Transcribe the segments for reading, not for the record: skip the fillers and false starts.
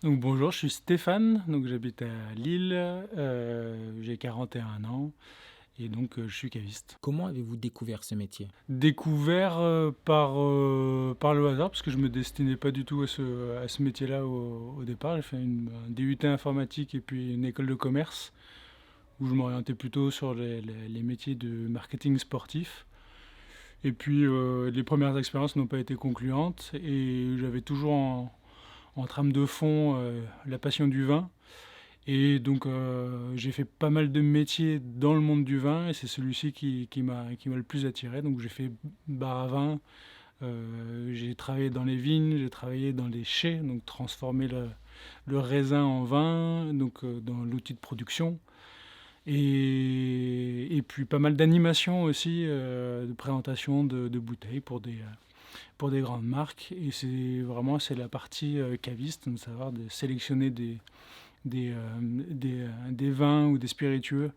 Donc bonjour, je suis Stéphane, donc j'habite à Lille, j'ai 41 ans et donc je suis caviste. Comment avez-vous découvert ce métier? Découvert, par le hasard parce que je me destinais pas du tout à ce métier-là au départ. J'ai fait un DUT informatique et puis une école de commerce où je m'orientais plutôt sur les métiers de marketing sportif et puis, les premières expériences n'ont pas été concluantes et j'avais toujours en trame de fond, la passion du vin. Et donc, j'ai fait pas mal de métiers dans le monde du vin et c'est celui-ci qui m'a le plus attiré. Donc j'ai fait bar à vin, j'ai travaillé dans les vignes, j'ai travaillé dans les chais, donc transformer le raisin en vin, donc dans l'outil de production. Et puis pas mal d'animation aussi, de présentation de bouteilles pour des grandes marques. Et c'est la partie caviste, de savoir de sélectionner des vins ou des spiritueux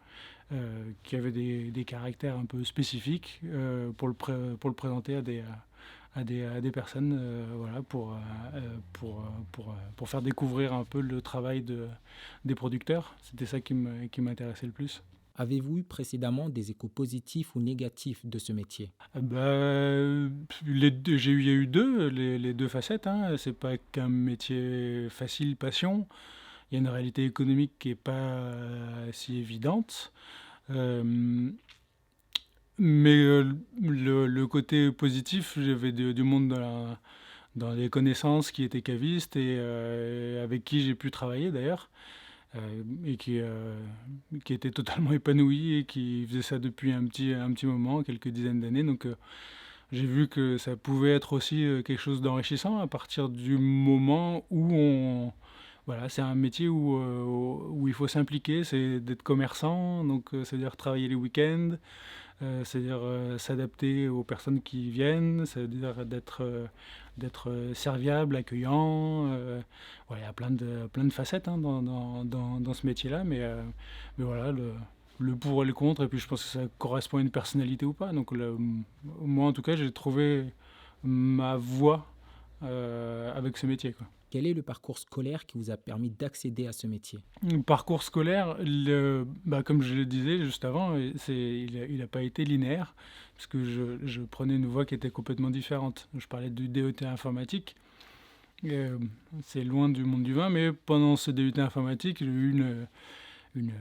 qui avaient des caractères un peu spécifiques pour le présenter à des personnes, voilà, pour faire découvrir un peu le travail des producteurs. C'était ça qui m'intéressait le plus. Avez-vous eu précédemment des échos positifs ou négatifs de ce métier? Il y a eu les deux facettes, hein. C'est pas qu'un métier facile, passion. Il y a une réalité économique qui est pas si évidente. Euh, mais le côté positif, j'avais du monde dans les connaissances qui étaient cavistes et avec qui j'ai pu travailler d'ailleurs, et qui étaient totalement épanouis et qui faisaient ça depuis un petit moment, quelques dizaines d'années. Donc j'ai vu que ça pouvait être aussi quelque chose d'enrichissant à partir du moment où voilà, c'est un métier où il faut s'impliquer, c'est d'être commerçant, donc c'est-à-dire travailler les week-ends, c'est-à-dire s'adapter aux personnes qui viennent, c'est-à-dire d'être serviable, accueillant. Ouais, il y a plein de facettes, hein, dans ce métier-là, mais voilà, le pour et le contre, et puis je pense que ça correspond à une personnalité ou pas. Donc moi, en tout cas, j'ai trouvé ma voie avec ce métier, quoi. Quel est le parcours scolaire qui vous a permis d'accéder à ce métier? Parcours scolaire, comme je le disais juste avant, il a pas été linéaire, parce que je prenais une voie qui était complètement différente. Je parlais du DET informatique, et, c'est loin du monde du vin, mais pendant ce DUT informatique, j'ai eu une,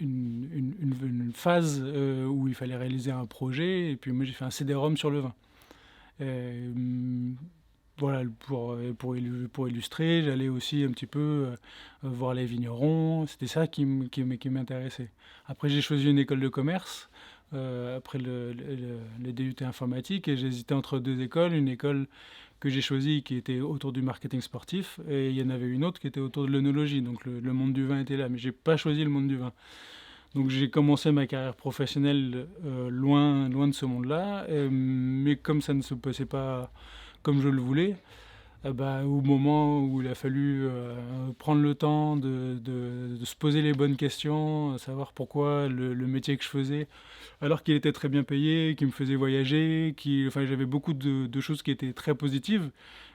une phase où il fallait réaliser un projet, et puis moi j'ai fait un CD-ROM sur le vin. Euh, voilà, pour illustrer, j'allais aussi un petit peu voir les vignerons. C'était ça qui m'intéressait. Après, j'ai choisi une école de commerce, après le DUT informatique, et j'ai hésité entre deux écoles. Une école que j'ai choisie qui était autour du marketing sportif, et il y en avait une autre qui était autour de l'œnologie. Donc le monde du vin était là, mais j'ai pas choisi le monde du vin. Donc j'ai commencé ma carrière professionnelle loin de ce monde-là, mais comme ça ne se passait pas comme je le voulais, au moment où il a fallu prendre le temps de se poser les bonnes questions, savoir pourquoi le métier que je faisais, alors qu'il était très bien payé, qu'il me faisait voyager, enfin, j'avais beaucoup de choses qui étaient très positives,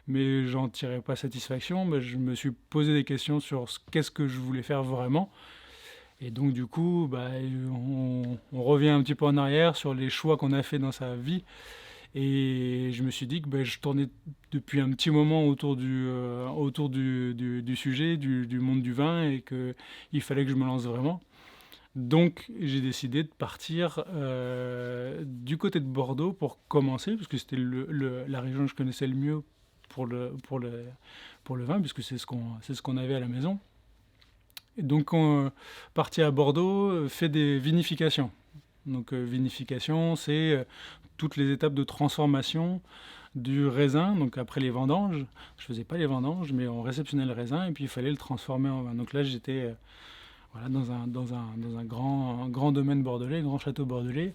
mais j'en tirais pas satisfaction, je me suis posé des questions sur qu'est-ce que je voulais faire vraiment. Et donc du coup, on revient un petit peu en arrière sur les choix qu'on a fait dans sa vie. Et je me suis dit que je tournais depuis un petit moment autour du sujet, du monde du vin, et qu'il fallait que je me lance vraiment. Donc j'ai décidé de partir du côté de Bordeaux pour commencer, parce que c'était la région que je connaissais le mieux pour le vin, puisque c'est ce qu'on avait à la maison. Et donc on parti à Bordeaux, fait des vinifications. Donc vinification, c'est toutes les étapes de transformation du raisin. Donc après les vendanges, je faisais pas les vendanges, mais on réceptionnait le raisin et puis il fallait le transformer en vin. Donc là j'étais voilà, dans un grand domaine bordelais, grand château bordelais.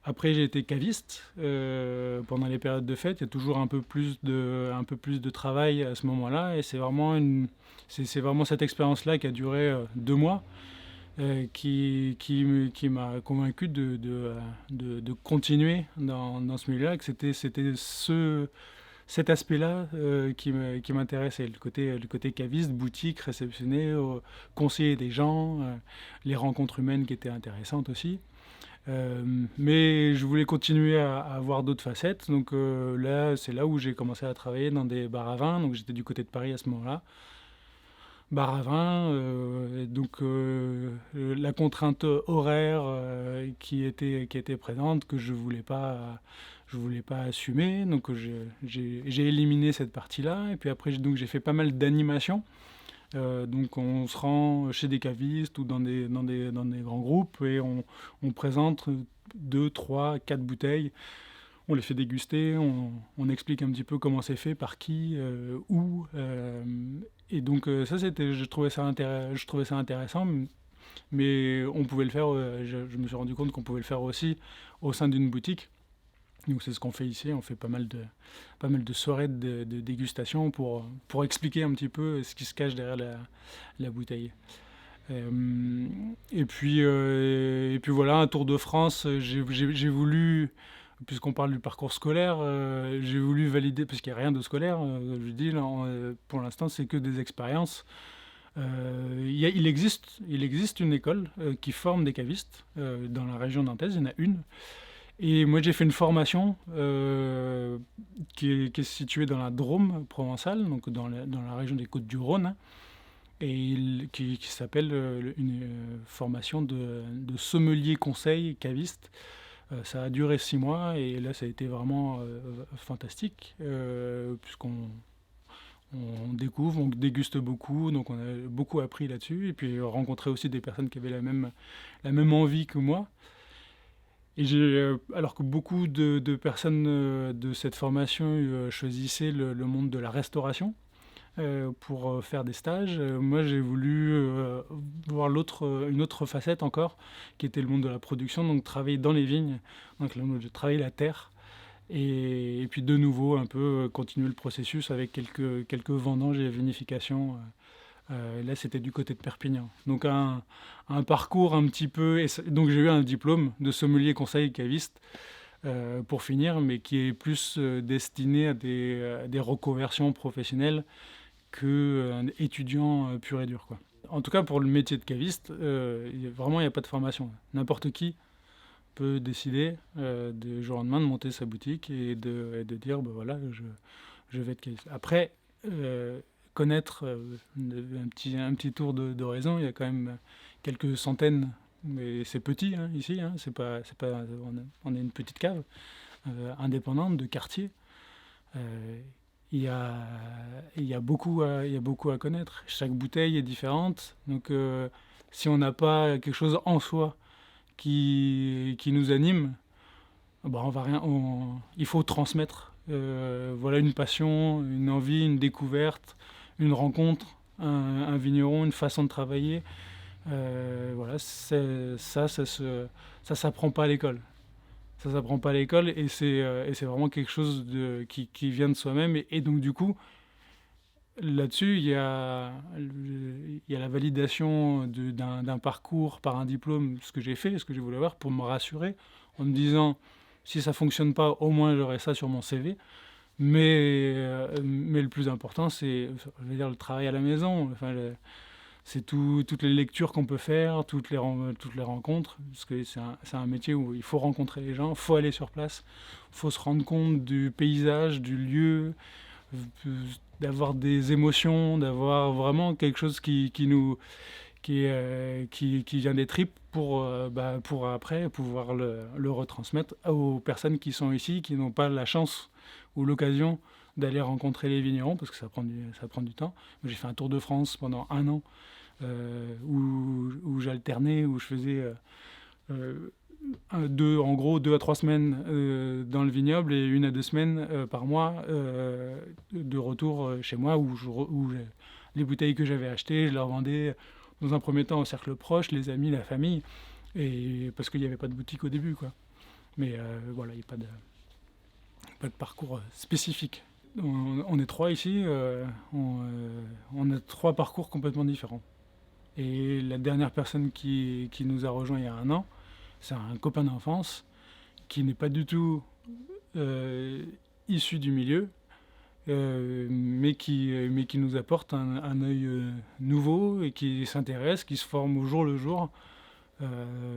Après j'ai été caviste pendant les périodes de fête. Il y a toujours un peu plus de travail à ce moment-là, et c'est vraiment cette expérience-là qui a duré 2 mois, qui m'a convaincu de continuer dans ce milieu-là, que c'était cet aspect-là qui m'intéressait, le côté caviste, boutique, réceptionner, conseiller des gens, les rencontres humaines qui étaient intéressantes aussi. Mais je voulais continuer à avoir d'autres facettes, donc là, c'est là où j'ai commencé à travailler dans des bars à vin, donc j'étais du côté de Paris à ce moment-là. Bar à vin, donc la contrainte horaire qui était présente, que je voulais pas assumer, donc j'ai éliminé cette partie-là, et puis après donc j'ai fait pas mal d'animations. Donc on se rend chez des cavistes ou dans des grands groupes et on présente 2, 3, 4 bouteilles. On les fait déguster, on explique un petit peu comment c'est fait, par qui, où. Et donc ça, je trouvais ça intéressant, mais on pouvait le faire, je me suis rendu compte qu'on pouvait le faire aussi au sein d'une boutique. Donc c'est ce qu'on fait ici, on fait pas mal de soirées de dégustation pour expliquer un petit peu ce qui se cache derrière la bouteille. Et puis voilà, un tour de France, j'ai voulu, puisqu'on parle du parcours scolaire, j'ai voulu valider, parce qu'il n'y a rien de scolaire, je dis, là, pour l'instant c'est que des expériences. Il existe une école qui forme des cavistes dans la région nantaise, il y en a une. Et moi, j'ai fait une formation qui est située dans la Drôme provençale, donc dans la région des Côtes-du-Rhône, hein, et qui s'appelle une formation de sommelier conseil caviste. Ça a duré 6 mois et là, ça a été vraiment fantastique, puisqu'on découvre, on déguste beaucoup, donc on a beaucoup appris là-dessus, et puis rencontré aussi des personnes qui avaient la même envie que moi. Et alors que beaucoup de personnes de cette formation choisissaient le monde de la restauration pour faire des stages, moi j'ai voulu voir une autre facette encore, qui était le monde de la production, donc travailler dans les vignes, donc de travailler la terre, et puis de nouveau un peu continuer le processus avec quelques vendanges et vinifications. Là, c'était du côté de Perpignan. Donc un parcours un petit peu. Donc j'ai eu un diplôme de sommelier conseil caviste pour finir, mais qui est plus destiné à des reconversions professionnelles qu'un étudiant pur et dur, quoi. En tout cas, pour le métier de caviste, vraiment, il n'y a pas de formation. N'importe qui peut décider du jour au lendemain de monter sa boutique et de dire, ben voilà, je vais être caviste. Après, connaître un petit tour d'horizon, il y a quand même quelques centaines, mais c'est petit hein, ici, hein, c'est pas, on est une petite cave indépendante de quartier. Euh, il y a il y a beaucoup à connaître. Chaque bouteille est différente, donc si on n'a pas quelque chose en soi qui nous anime, bah on va rien, il faut transmettre. Voilà une passion, une envie, une découverte, une rencontre, un vigneron, une façon de travailler. Voilà, ça s'apprend pas à l'école. Ça s'apprend pas à l'école et c'est vraiment quelque chose qui vient de soi-même. Et donc du coup, là-dessus, il y a la validation d'un parcours par un diplôme, ce que j'ai fait, ce que j'ai voulu avoir, pour me rassurer, en me disant, si ça fonctionne pas, au moins j'aurai ça sur mon CV. Mais le plus important, c'est, je veux dire, le travail à la maison. Enfin, c'est toutes les lectures qu'on peut faire, toutes les rencontres, parce que c'est un métier où il faut rencontrer les gens, il faut aller sur place, il faut se rendre compte du paysage, du lieu, d'avoir des émotions, d'avoir vraiment quelque chose qui vient des tripes pour après pouvoir le retransmettre aux personnes qui sont ici, qui n'ont pas la chance ou l'occasion d'aller rencontrer les vignerons, parce que ça prend du temps. Moi, j'ai fait un tour de France pendant 1 an, où j'alternais, où je faisais en gros 2 à 3 semaines dans le vignoble et 1 à 2 semaines par mois de retour chez moi où les bouteilles que j'avais achetées, je leur vendais dans un premier temps au cercle proche, les amis, la famille, et parce qu'il n'y avait pas de boutique au début, quoi. Mais voilà, il n'y a pas de parcours spécifique. On est trois ici, on a 3 parcours complètement différents. Et la dernière personne qui nous a rejoint il y a 1 an, c'est un copain d'enfance qui n'est pas du tout issu du milieu, mais qui nous apporte un œil nouveau et qui s'intéresse, qui se forme au jour le jour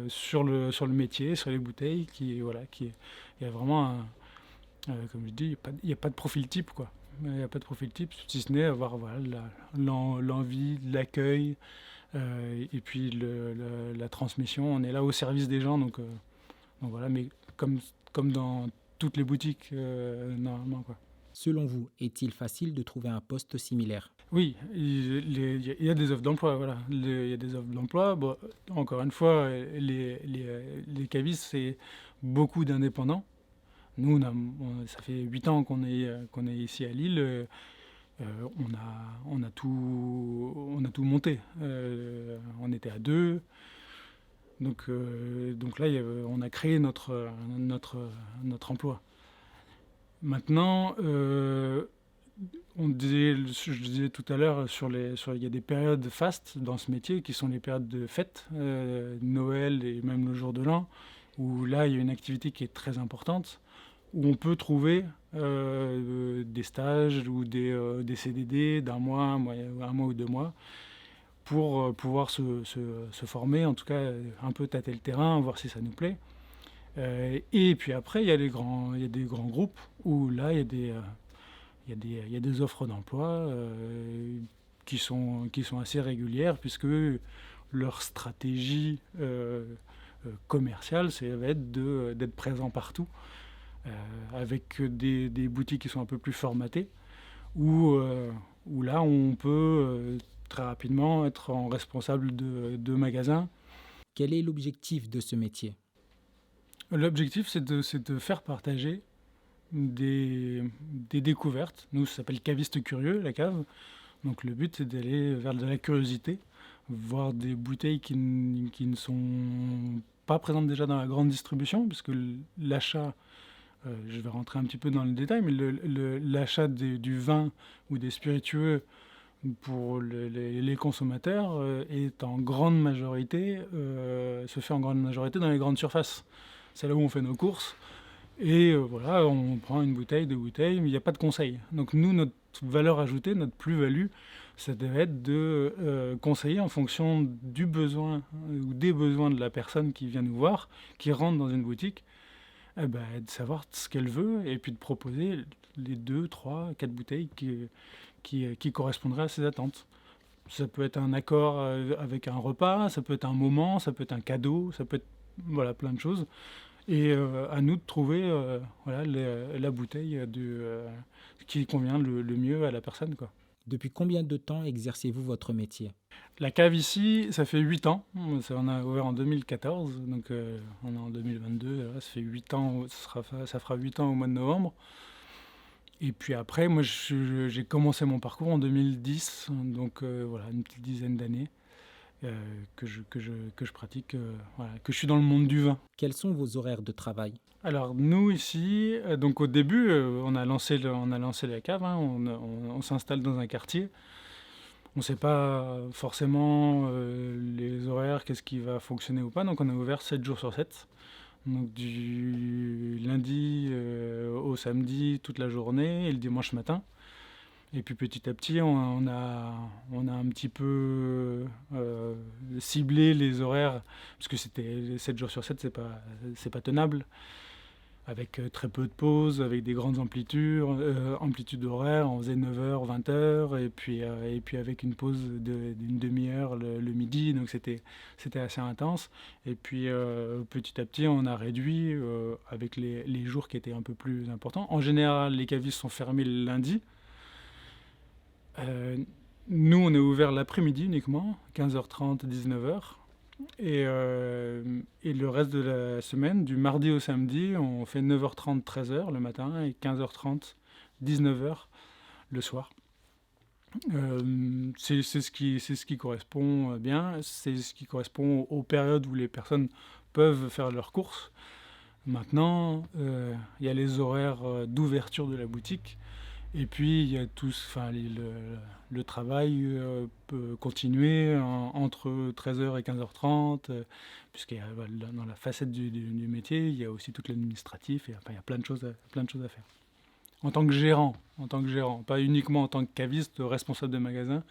sur le métier, sur les bouteilles, il y a vraiment comme je dis, il y a pas de profil type, quoi. Il n'y a pas de profil type, si ce n'est avoir voilà, l'envie, l'accueil, et puis la transmission. On est là au service des gens, donc voilà, mais comme dans toutes les boutiques, normalement, quoi. Selon vous, est-il facile de trouver un poste similaire? Oui, il y a des offres d'emploi, voilà. Il y a des offres d'emploi. Bon, encore une fois, les cavistes, c'est beaucoup d'indépendants. Nous, ça fait 8 ans qu'on est ici à Lille. On a tout monté. On était à deux. Donc là, on a créé notre emploi. Maintenant, je disais tout à l'heure, il y a des périodes fastes dans ce métier qui sont les périodes de fête, Noël et même le jour de l'an, où là, il y a une activité qui est très importante, où on peut trouver des stages ou des CDD d'un mois, un mois ou 2 mois, pour pouvoir se former, en tout cas un peu tâter le terrain, voir si ça nous plaît. Et puis après, il y a des grands groupes où là, il y a des offres d'emploi qui sont assez régulières, puisque leur stratégie commerciale, ça va être d'être présent partout, avec des boutiques qui sont un peu plus formatées, où là, on peut très rapidement être en responsable de magasin. Quel est l'objectif de ce métier? L'objectif, c'est de faire partager des découvertes. Nous, ça s'appelle Caviste Curieux, la cave. Donc le but, c'est d'aller vers de la curiosité, voir des bouteilles qui ne sont pas présentes déjà dans la grande distribution, puisque l'achat, je vais rentrer un petit peu dans le détail, mais l'achat du vin ou des spiritueux pour les consommateurs est en grande majorité, se fait en grande majorité dans les grandes surfaces. C'est là où on fait nos courses. Et voilà, on prend une bouteille, deux bouteilles, mais il n'y a pas de conseil. Donc nous, notre valeur ajoutée, notre plus-value, ça devait être de conseiller en fonction du besoin ou des besoins de la personne qui vient nous voir, qui rentre dans une boutique, de savoir ce qu'elle veut et puis de proposer les 2, 3, 4 bouteilles qui correspondraient à ses attentes. Ça peut être un accord avec un repas, ça peut être un moment, ça peut être un cadeau, ça peut être voilà, plein de choses. Et à nous de trouver voilà, la bouteille qui convient le mieux à la personne, quoi. Depuis combien de temps exercez-vous votre métier? La cave ici, ça fait 8 ans. On a ouvert en 2014, donc on est en 2022. Voilà, ça fait 8 ans, ça fera 8 ans au mois de novembre. Et puis après, moi, j'ai commencé mon parcours en 2010, donc voilà, une petite dizaine d'années que je pratique, voilà, que je suis dans le monde du vin. Quels sont vos horaires de travail? Alors nous ici, donc au début, on a lancé la cave, hein, on s'installe dans un quartier. On ne sait pas forcément les horaires, qu'est-ce qui va fonctionner ou pas, donc on a ouvert 7 jours sur 7. Donc du lundi au samedi toute la journée et le dimanche matin. Et puis petit à petit, on a un petit peu ciblé les horaires, parce que c'était 7 jours sur 7, c'est pas tenable, avec très peu de pauses, avec des grandes amplitudes horaires. On faisait 9h, 20h, et puis avec une pause d'une demi-heure le midi, donc c'était assez intense. Et puis petit à petit, on a réduit avec les jours qui étaient un peu plus importants. En général, les cavistes sont fermés le lundi. Euh, Nous, on est ouvert l'après-midi uniquement, 15h30, 19h. Et le reste de la semaine, du mardi au samedi, on fait 9h30, 13h le matin et 15h30, 19h le soir. C'est ce qui correspond bien, c'est ce qui correspond aux périodes où les personnes peuvent faire leurs courses. Maintenant, il y a les horaires d'ouverture de la boutique. Et puis, il y a le travail peut continuer entre 13h et 15h30, puisqu'il y a, voilà, dans la facette du métier, il y a aussi tout l'administratif, et enfin, il y a plein de choses à faire. en tant que gérant, pas uniquement en tant que caviste, responsable de magasin,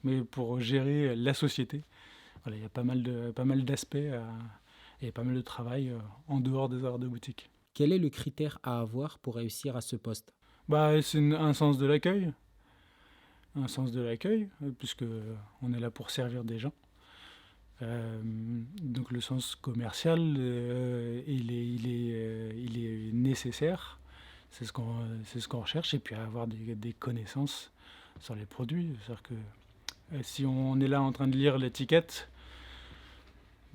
mais pour gérer la société. Voilà, il y a pas mal d'aspects et pas mal de travail en dehors des heures de boutique. Quel est le critère à avoir pour réussir à ce poste? Bah, c'est un sens de l'accueil, puisque on est là pour servir des gens. Donc le sens commercial, il est nécessaire. C'est ce qu'on recherche. Et puis avoir des connaissances sur les produits. C'est-à-dire que si on est là en train de lire l'étiquette,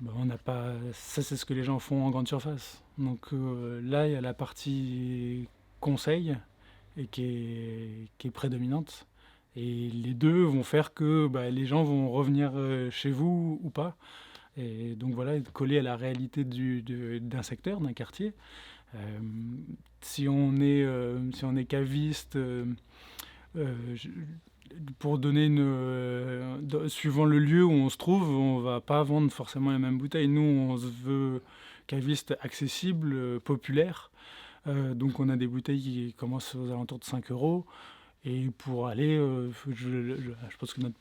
ben, on n'a pas. Ça, c'est ce que les gens font en grande surface. Donc là, il y a la partie conseil et qui est prédominante. Et les deux vont faire que bah, les gens vont revenir chez vous ou pas. Et donc voilà, être collé à la réalité d'un secteur, d'un quartier. Euh, si on est caviste, je- pour donner suivant le lieu où on se trouve, on va pas vendre forcément les mêmes bouteilles. Nous, on se veut caviste accessible, populaire. Donc on a des bouteilles qui commencent aux alentours de 5 euros. Et pour aller, je pense que une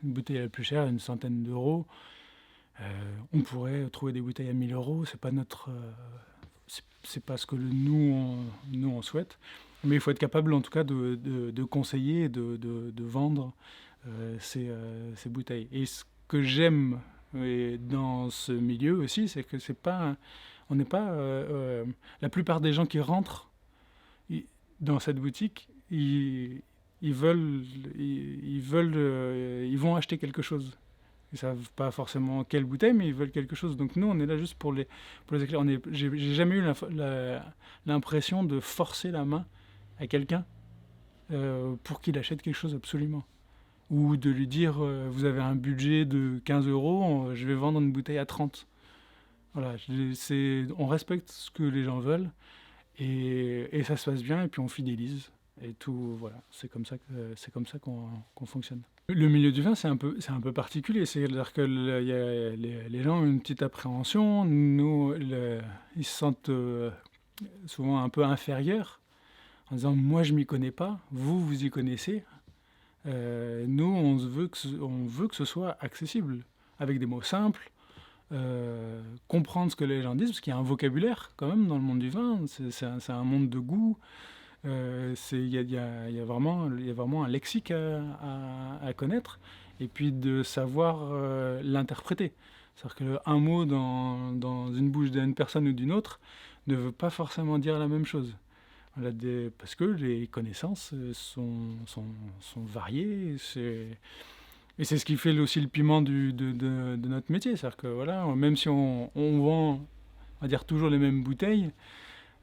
bouteille la plus chère, une centaine d'euros. On pourrait trouver des bouteilles à 1 000 euros. C'est pas c'est pas ce que nous on souhaite. Mais il faut être capable en tout cas de conseiller, de vendre ces bouteilles. Et ce que j'aime dans ce milieu aussi, c'est que c'est pas, on n'est pas, la plupart des gens qui rentrent dans cette boutique, ils veulent, ils vont acheter quelque chose. Ils savent pas forcément quelle bouteille, mais ils veulent quelque chose. Donc nous, on est là juste pour les éclairer. J'ai jamais eu l'impression de forcer la main à quelqu'un pour qu'il achète quelque chose absolument. Ou de lui dire, vous avez un budget de 15 euros, je vais vendre une bouteille à 30. Voilà, on respecte ce que les gens veulent et ça se passe bien et puis on fidélise. Et tout, voilà, c'est comme ça qu'on fonctionne. Le milieu du vin, c'est un peu particulier. C'est-à-dire que les gens ont une petite appréhension. Ils se sentent souvent un peu inférieurs en disant moi je m'y connais pas, vous y connaissez. Nous on veut que ce soit accessible avec des mots simples, comprendre ce que les gens disent parce qu'il y a un vocabulaire quand même dans le monde du vin. C'est un monde de goût. Il y a vraiment un lexique à connaître et puis de savoir l'interpréter. C'est-à-dire qu'un mot dans une bouche d'une personne ou d'une autre ne veut pas forcément dire la même chose. Parce que les connaissances sont variées. Et c'est ce qui fait aussi le piment de notre métier. C'est-à-dire que voilà, même si on vend, on va dire, toujours les mêmes bouteilles,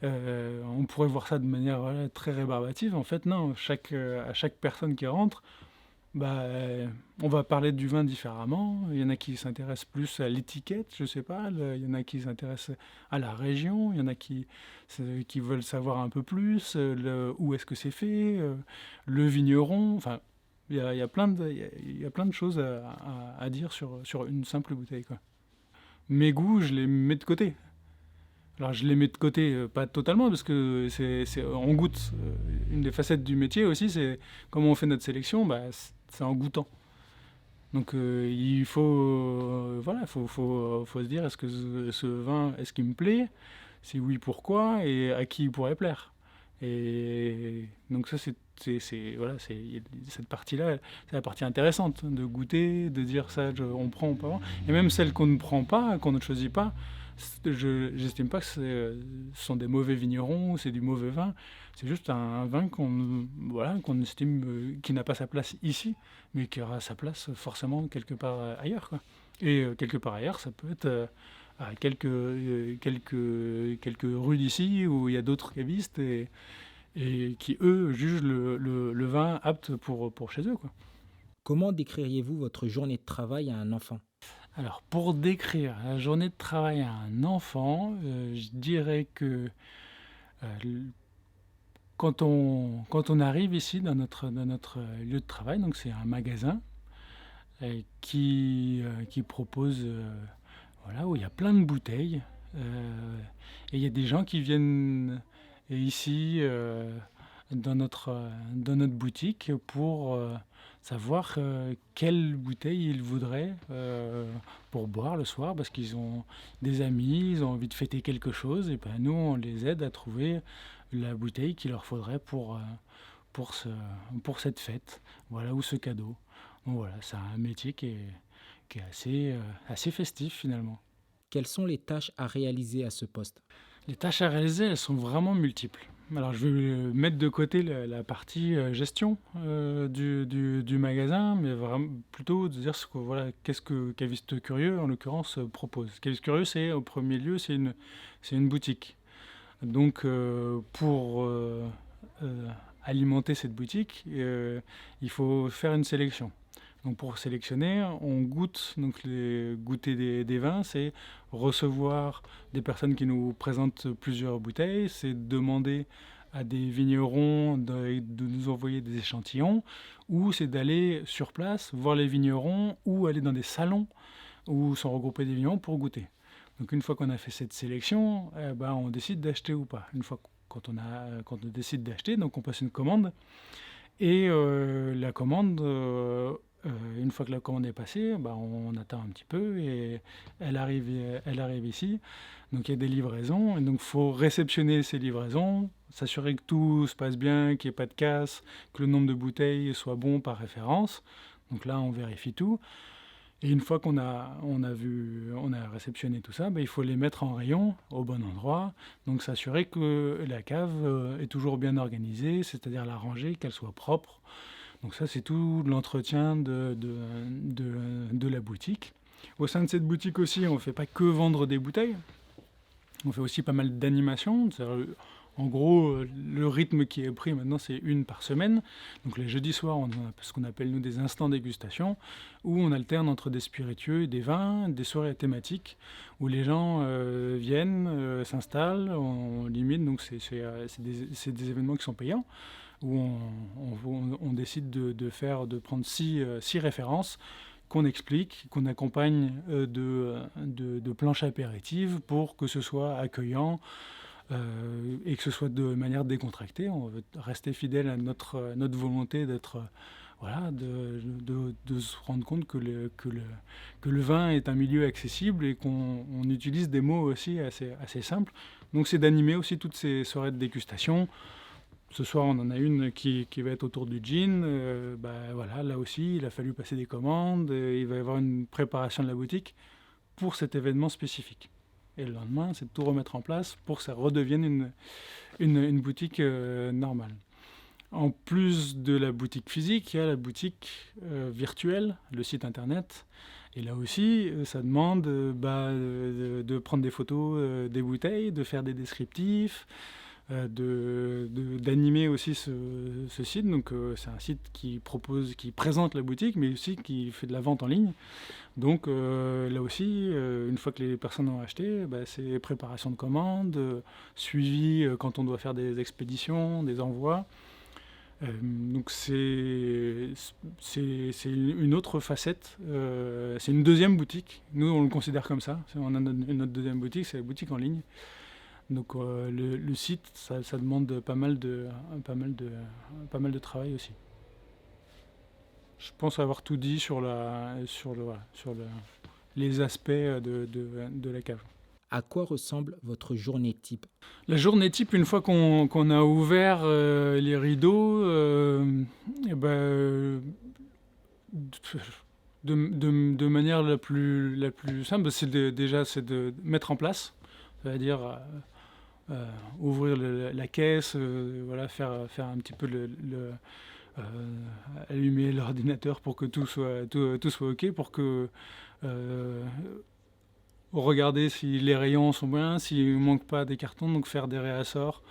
on pourrait voir ça de manière voilà, très rébarbative. En fait, non. À chaque personne qui rentre, bah, on va parler du vin différemment. Il y en a qui s'intéressent plus à l'étiquette, je sais pas. Il y en a qui s'intéressent à la région. Il y en a qui veulent savoir un peu plus où est-ce que c'est fait, le vigneron. Enfin, il y a il y a plein de choses à dire sur une simple bouteille, quoi. Mes goûts, je les mets de côté. Alors je les mets de côté, pas totalement, parce que on goûte. Une des facettes du métier aussi, c'est comment on fait notre sélection, bah, c'est en goûtant. Donc il faut, voilà, faut se dire, est-ce que ce vin, est-ce qu'il me plaît? Si oui, pourquoi? Et à qui il pourrait plaire? Et donc ça, voilà, cette partie-là, c'est la partie intéressante, de goûter, de dire ça, on prend ou pas. Et même celle qu'on ne prend pas, qu'on ne choisit pas, j'estime pas que ce sont des mauvais vignerons, c'est du mauvais vin. C'est juste un vin qu'on estime qui n'a pas sa place ici, mais qui aura sa place forcément quelque part ailleurs, quoi. Et quelque part ailleurs, ça peut être à quelques rues d'ici où il y a d'autres cavistes et qui, eux, jugent le vin apte pour chez eux, quoi. Comment décririez-vous votre journée de travail à un enfant? Alors, pour décrire la journée de travail à un enfant, je dirais que euh, quand on arrive ici dans notre lieu de travail, donc c'est un magasin qui propose, voilà, où il y a plein de bouteilles. Et il y a des gens qui viennent ici dans notre boutique pour savoir quelle bouteille ils voudraient pour boire le soir parce qu'ils ont des amis, ils ont envie de fêter quelque chose et ben nous on les aide à trouver la bouteille qu'il leur faudrait pour, ce, pour cette fête, voilà, ou ce cadeau. Donc voilà, c'est un métier qui est assez festif finalement. Quelles sont les tâches à réaliser à ce poste? Les tâches à réaliser, elles sont vraiment multiples. Alors, je vais mettre de côté la partie gestion du magasin, mais vraiment plutôt de dire voilà, qu'est-ce que Caviste Curieux, en l'occurrence, propose. Caviste Curieux, c'est au premier lieu, c'est une boutique. Donc, pour alimenter cette boutique, il faut faire une sélection. Donc pour sélectionner, on goûte, donc goûter des vins, c'est recevoir des personnes qui nous présentent plusieurs bouteilles, c'est demander à des vignerons de nous envoyer des échantillons, ou c'est d'aller sur place, voir les vignerons, ou aller dans des salons où sont regroupés des vignerons pour goûter. Donc une fois qu'on a fait cette sélection, ben, on décide d'acheter ou pas. Une fois quand on décide d'acheter, donc on passe une commande, et la commande, une fois que la commande est passée, bah, on attend un petit peu et elle arrive ici. Donc il y a des livraisons et donc il faut réceptionner ces livraisons, s'assurer que tout se passe bien, qu'il n'y ait pas de casse, que le nombre de bouteilles soit bon par référence. Donc là, on vérifie tout. Et une fois on a réceptionné tout ça, bah, il faut les mettre en rayon au bon endroit. Donc s'assurer que la cave est toujours bien organisée, c'est-à-dire la ranger, qu'elle soit propre. Donc ça, c'est tout l'entretien de la boutique. Au sein de cette boutique aussi, on ne fait pas que vendre des bouteilles. On fait aussi pas mal d'animations. En gros, le rythme qui est pris maintenant, c'est une par semaine. Donc les jeudis soirs, on a ce qu'on appelle nous des instants dégustation, où on alterne entre des spiritueux et des vins, des soirées thématiques, où les gens viennent, s'installent, on limite, donc c'est des événements qui sont payants, où on décide de prendre six références qu'on explique, qu'on accompagne de planches apéritives pour que ce soit accueillant et que ce soit de manière décontractée. On veut rester fidèle à notre volonté d'être, voilà, de se rendre compte que le vin est un milieu accessible et qu'on utilise des mots aussi assez simples. Donc c'est d'animer aussi toutes ces soirées de dégustation. Ce soir, on en a une qui va être autour du gin. Bah, voilà, là aussi, il a fallu passer des commandes. Il va y avoir une préparation de la boutique pour cet événement spécifique. Et le lendemain, c'est de tout remettre en place pour que ça redevienne une boutique normale. En plus de la boutique physique, il y a la boutique virtuelle, le site internet. Et là aussi, ça demande de prendre des photos des bouteilles, de faire des descriptifs, d'animer aussi ce site. Donc c'est un site qui présente la boutique, mais aussi qui fait de la vente en ligne. Donc là aussi, une fois que les personnes ont acheté, bah, c'est préparation de commandes, suivi quand on doit faire des expéditions, des envois. Donc c'est une autre facette, c'est une deuxième boutique. Nous, on le considère comme ça. On a notre deuxième boutique, c'est la boutique en ligne. Donc le site, ça demande pas mal de travail aussi. Je pense avoir tout dit voilà, les aspects de la cave. À quoi ressemble votre journée type? La journée type, une fois qu'on a ouvert les rideaux, et ben, de manière la plus simple, déjà c'est de mettre en place, c'est-à-dire ouvrir la caisse, voilà, faire un petit peu allumer l'ordinateur pour que tout soit OK, pour que regarder si les rayons sont bien, s'il ne manque pas des cartons, donc faire des réassorts,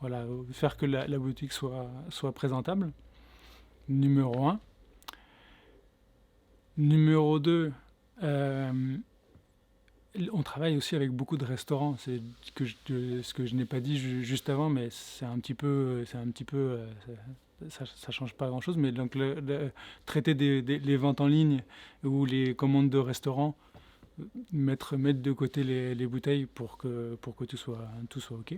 voilà, faire que la boutique soit présentable. Numéro 1. Numéro 2, on travaille aussi avec beaucoup de restaurants. C'est ce que je n'ai pas dit juste avant, mais c'est un petit peu, ça change pas grand-chose. Mais donc traiter les ventes en ligne ou les commandes de restaurants, mettre de côté les bouteilles pour que tout soit OK.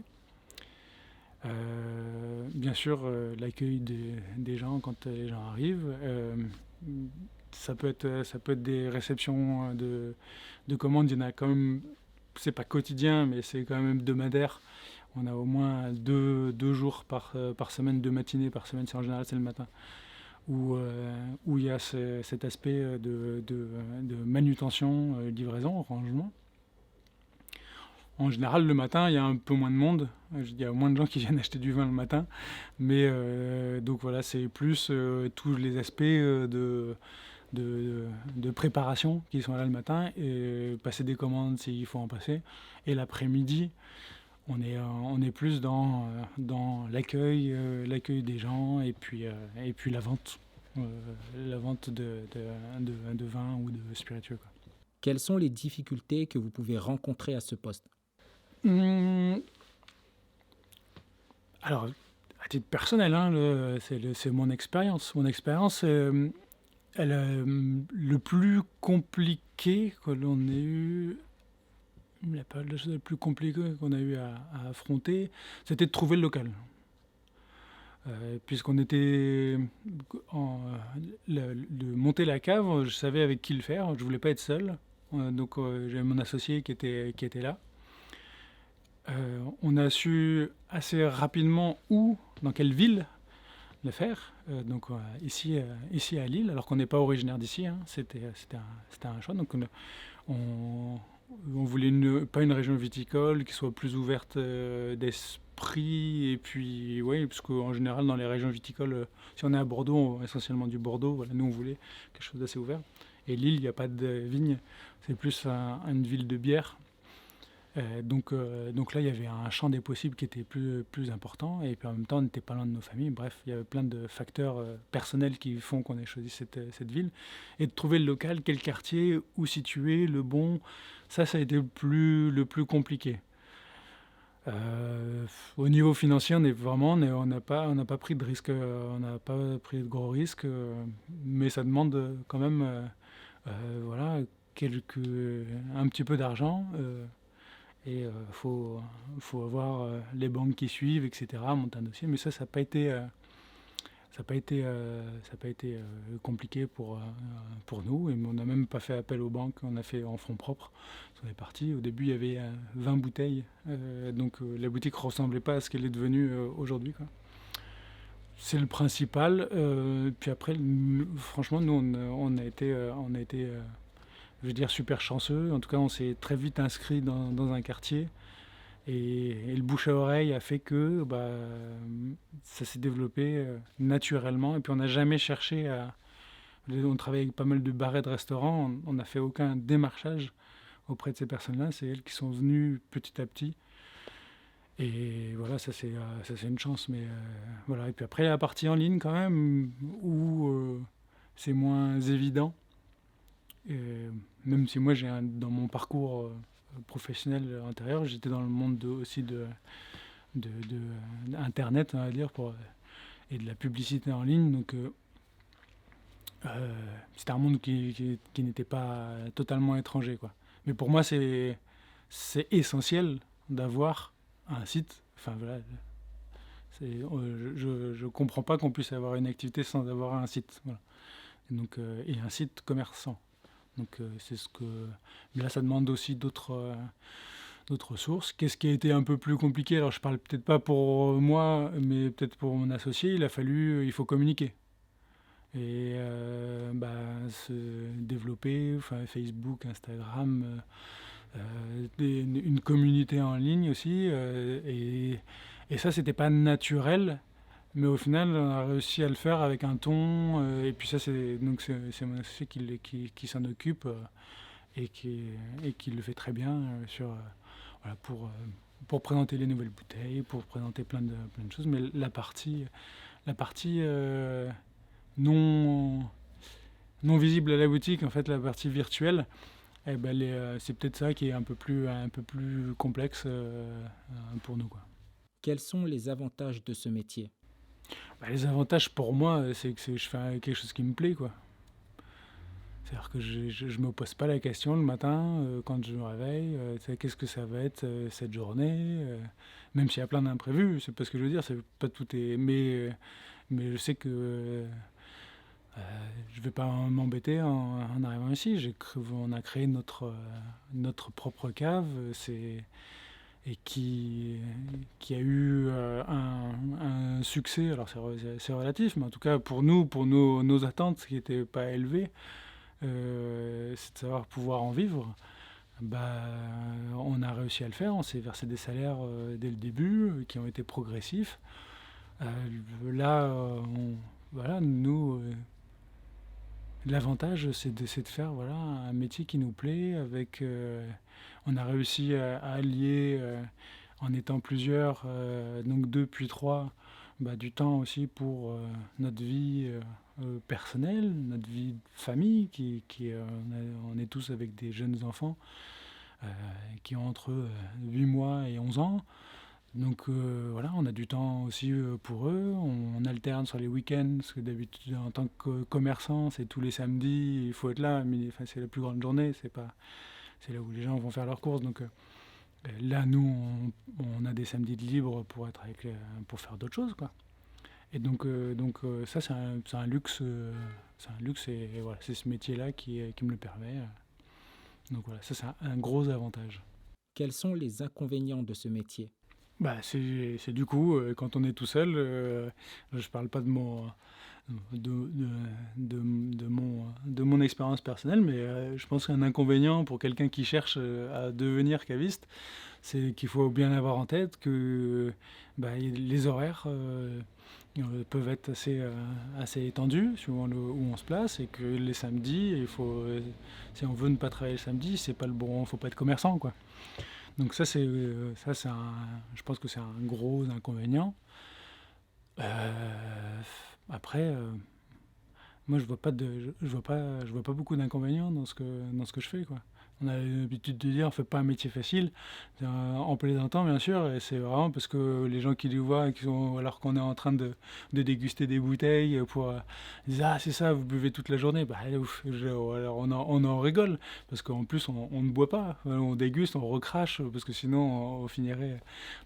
bien sûr, l'accueil des gens quand les gens arrivent. Ça peut être des réceptions de commandes. Il y en a quand même, c'est pas quotidien, mais c'est quand même hebdomadaire. On a au moins deux jours par semaine, deux matinées par semaine, c'est en général c'est le matin, où il y a cet aspect de manutention, livraison, rangement. En général, le matin, il y a un peu moins de monde. Il y a moins de gens qui viennent acheter du vin le matin. Mais donc voilà, c'est plus tous les aspects de préparation qui sont là le matin et passer des commandes s'il faut en passer. Et l'après-midi, on est plus dans l'accueil des gens et puis la vente de vin ou de spiritueux, quoi. Quelles sont les difficultés que vous pouvez rencontrer à ce poste? Hum, Alors, à titre personnel, hein, c'est mon expérience. Mon expérience, le plus compliqué que l'on ait eu, la période de choses la plus compliquée qu'on a eu à affronter, c'était de trouver le local. Puisqu'on était de monter la cave, je savais avec qui le faire, je voulais pas être seul. Donc j'avais mon associé qui était là. On a su assez rapidement où, dans quelle ville le faire. Donc ici à Lille, alors qu'on n'est pas originaire d'ici, hein, c'était un choix. Donc on, on voulait pas une région viticole qui soit plus ouverte d'esprit. Et puis, oui, parce qu'en général, dans les régions viticoles, si on est à Bordeaux, essentiellement du Bordeaux, voilà, nous on voulait quelque chose d'assez ouvert. Et Lille, il n'y a pas de vigne, c'est plus une ville de bière. Donc là, il y avait un champ des possibles qui était plus important, et puis en même temps, on n'était pas loin de nos familles. Bref, il y avait plein de facteurs personnels qui font qu'on ait choisi cette ville. Et de trouver le local, quel quartier, où situer, le bon, ça a été le plus compliqué. Au niveau financier, on n'a pas pris de risque, on n'a pas pris de gros risques, mais ça demande quand même, voilà, un petit peu d'argent. Et faut avoir les banques qui suivent, etc., monter un dossier. Mais ça n'a pas été, compliqué pour nous. Et on n'a même pas fait appel aux banques, on a fait en fonds propres. On est parti. Au début, il y avait 20 bouteilles. Donc la boutique ne ressemblait pas à ce qu'elle est devenue aujourd'hui, quoi. C'est le principal. Puis après, franchement, nous, on a été je veux dire, super chanceux. En tout cas, on s'est très vite inscrit dans un quartier. Et le bouche à oreille a fait que ça s'est développé naturellement. Et puis, on n'a jamais cherché à. On travaille avec pas mal de bars et de restaurants. On n'a fait aucun démarchage auprès de ces personnes-là. C'est elles qui sont venues petit à petit. Et voilà, ça c'est une chance. Mais voilà. Et puis après, la partie en ligne, quand même, où c'est moins évident. Même si moi, dans mon parcours professionnel antérieur, j'étais dans le monde aussi de Internet, on va dire, et de la publicité en ligne. Donc, c'était un monde qui n'était pas totalement étranger, quoi. Mais pour moi, c'est essentiel d'avoir un site. Enfin, voilà. Je ne comprends pas qu'on puisse avoir une activité sans avoir un site. Voilà. Et un site commerçant. Donc c'est ce que. Mais là, ça demande aussi d'autres sources. Qu'est-ce qui a été un peu plus compliqué? Alors, je parle peut-être pas pour moi, mais peut-être pour mon associé. Il faut communiquer et se développer. Enfin, Facebook, Instagram, une communauté en ligne aussi. Et ça, c'était pas naturel. Mais au final, on a réussi à le faire avec un ton. Et puis ça, c'est mon associé qui s'en occupe et qui le fait très bien voilà, pour présenter les nouvelles bouteilles, pour présenter plein de choses. Mais la partie non, non visible à la boutique, en fait, la partie virtuelle, c'est peut-être ça qui est un peu plus complexe pour nous, quoi. Quels sont les avantages de ce métier? Les avantages pour moi, c'est que je fais quelque chose qui me plaît, quoi. C'est-à-dire que je me pose pas la question le matin, quand je me réveille, qu'est-ce que ça va être cette journée, même s'il y a plein d'imprévus, c'est pas ce que je veux dire, c'est pas tout est, mais je sais que je vais pas m'embêter en arrivant ici. On a créé notre propre cave, et qui a eu un succès. Alors c'est relatif, mais en tout cas pour nous, pour nos attentes qui n'étaient pas élevées, c'est de savoir pouvoir en vivre. Bah, on a réussi à le faire, on s'est versé des salaires dès le début qui ont été progressifs. Euh, Là, voilà, nous, l'avantage c'est de faire voilà, un métier qui nous plaît. On a réussi à allier, en étant plusieurs, donc deux puis trois, bah, du temps aussi pour notre vie personnelle, notre vie de famille, on est tous avec des jeunes enfants euh, qui ont entre 8 mois et 11 ans. Donc voilà, on a du temps aussi pour eux. On alterne sur les week-ends, parce que d'habitude, en tant que commerçant, c'est tous les samedis, il faut être là. Mais, enfin, c'est la plus grande journée, c'est là où les gens vont faire leurs courses. Donc là, nous, on a des samedis de libre pour être pour faire d'autres choses, quoi. Et donc ça, c'est un luxe. C'est un luxe, et voilà, c'est ce métier-là qui me le permet. Donc voilà, ça, c'est un gros avantage. Quels sont les inconvénients de ce métier? Bah, c'est du coup, quand on est tout seul, je parle pas de mon expérience personnelle, mais je pense qu'un inconvénient pour quelqu'un qui cherche à devenir caviste, c'est qu'il faut bien avoir en tête que bah, les horaires peuvent être assez étendus suivant où on se place, et que les samedis, si on veut ne pas travailler le samedi, c'est pas le bon, faut pas être commerçant, quoi. Donc je pense que c'est un gros inconvénient. Après, moi je vois pas beaucoup d'inconvénients dans ce que je fais, quoi. On a l'habitude de dire, on fait pas un métier facile, en plaisantant bien sûr, et c'est vraiment parce que les gens qui nous voient, alors qu'on est en train de déguster des bouteilles, ils disent ah c'est ça, vous buvez toute la journée, bah ouf, alors on en rigole, parce qu'en plus on ne boit pas, on déguste, on recrache, parce que sinon on finirait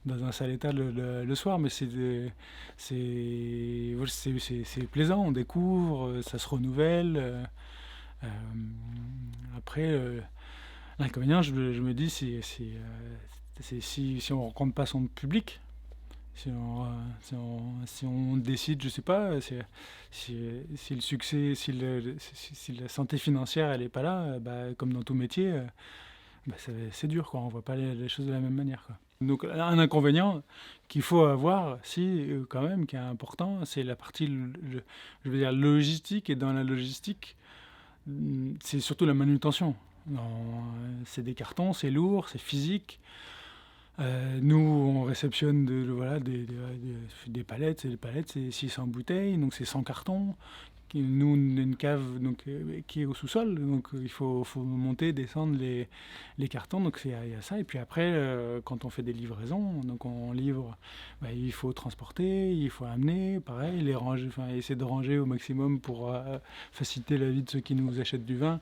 dans un sale état le soir, mais c'est plaisant, on découvre, ça se renouvelle. Euh, Après, l'inconvénient, je me dis, c'est si on ne rencontre pas son public, si on décide, je sais pas, si le succès, si la santé financière elle est pas là, bah, comme dans tout métier, bah, c'est dur, quoi. On voit pas les choses de la même manière, quoi. Donc un inconvénient qu'il faut avoir, si quand même, qui est important, c'est la partie, je veux dire, logistique. Et dans la logistique, c'est surtout la manutention. C'est des cartons, c'est lourd, c'est physique. Nous, on réceptionne voilà, des palettes. C'est des palettes, c'est 600 bouteilles, donc c'est 100 cartons. Nous, on a une cave donc, qui est au sous-sol, donc faut monter, descendre les cartons, donc il y a ça. Et puis après, quand on fait des livraisons, donc on livre, bah, il faut transporter, il faut amener, pareil, les ranger, enfin essayer de ranger au maximum pour faciliter la vie de ceux qui nous achètent du vin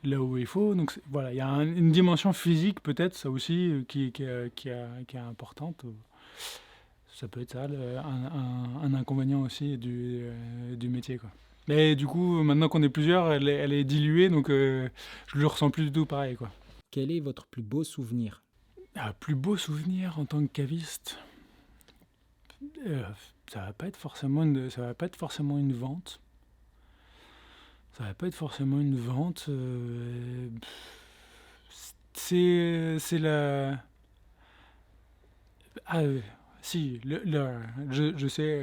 là où il faut. Donc voilà, il y a une dimension physique peut-être, ça aussi, qui est importante. Ça peut être ça, un inconvénient aussi du métier, quoi. Mais du coup, maintenant qu'on est plusieurs, elle est diluée, donc je le ressens plus du tout pareil, quoi. Quel est votre plus beau souvenir? Un plus beau souvenir en tant que caviste, euh, ça va pas être forcément une vente. Ça va pas être forcément une vente. C'est la. Ah, si, je sais,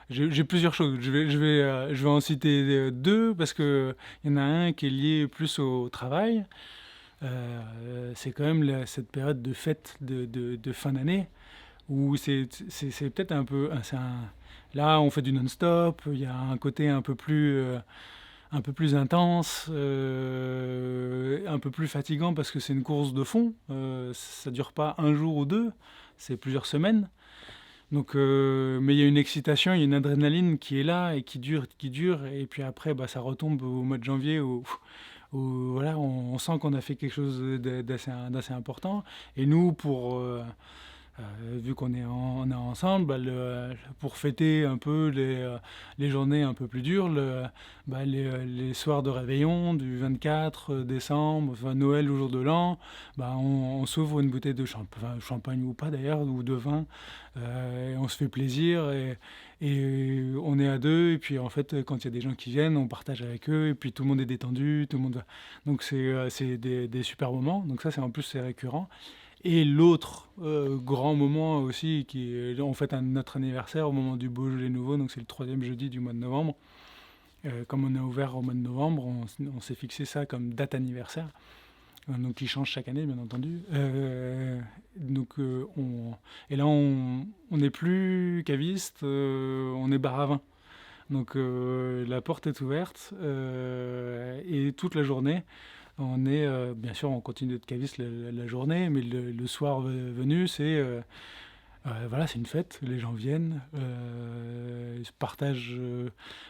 j'ai plusieurs choses. Je vais en citer deux, parce que il y en a un qui est lié plus au travail. C'est quand même cette période de fête de fin d'année où c'est peut-être un peu. Là, on fait du non-stop, il y a un côté un peu plus intense, un peu plus fatigant, parce que c'est une course de fond. Ça dure pas un jour ou deux, c'est plusieurs semaines. Donc, mais il y a une excitation, il y a une adrénaline qui est là et qui dure. Et puis après, bah, ça retombe au mois de janvier où voilà, on sent qu'on a fait quelque chose d'assez important. Et nous, vu qu'on est ensemble, bah, pour fêter un peu les journées un peu plus dures, bah, les soirs de réveillon du 24 décembre, enfin Noël, le jour de l'an, bah, on s'ouvre une bouteille de champagne ou pas d'ailleurs, ou de vin, et on se fait plaisir et on est à deux. Et puis en fait, quand il y a des gens qui viennent, on partage avec eux, et puis tout le monde est détendu, tout le monde. Donc c'est des super moments. Donc ça, c'est récurrent. Et l'autre grand moment aussi, qui est, on fête notre anniversaire au moment du Beaujolais nouveau, donc c'est le troisième jeudi du mois de novembre. Comme on est ouvert au mois de novembre, on s'est fixé ça comme date anniversaire, donc qui change chaque année bien entendu. Et là on n'est plus caviste, on est bar à vin. Donc la porte est ouverte et toute la journée. Bien sûr, on continue d'être caviste la journée, mais le soir venu, voilà, c'est une fête. Les gens viennent, ils se partagent.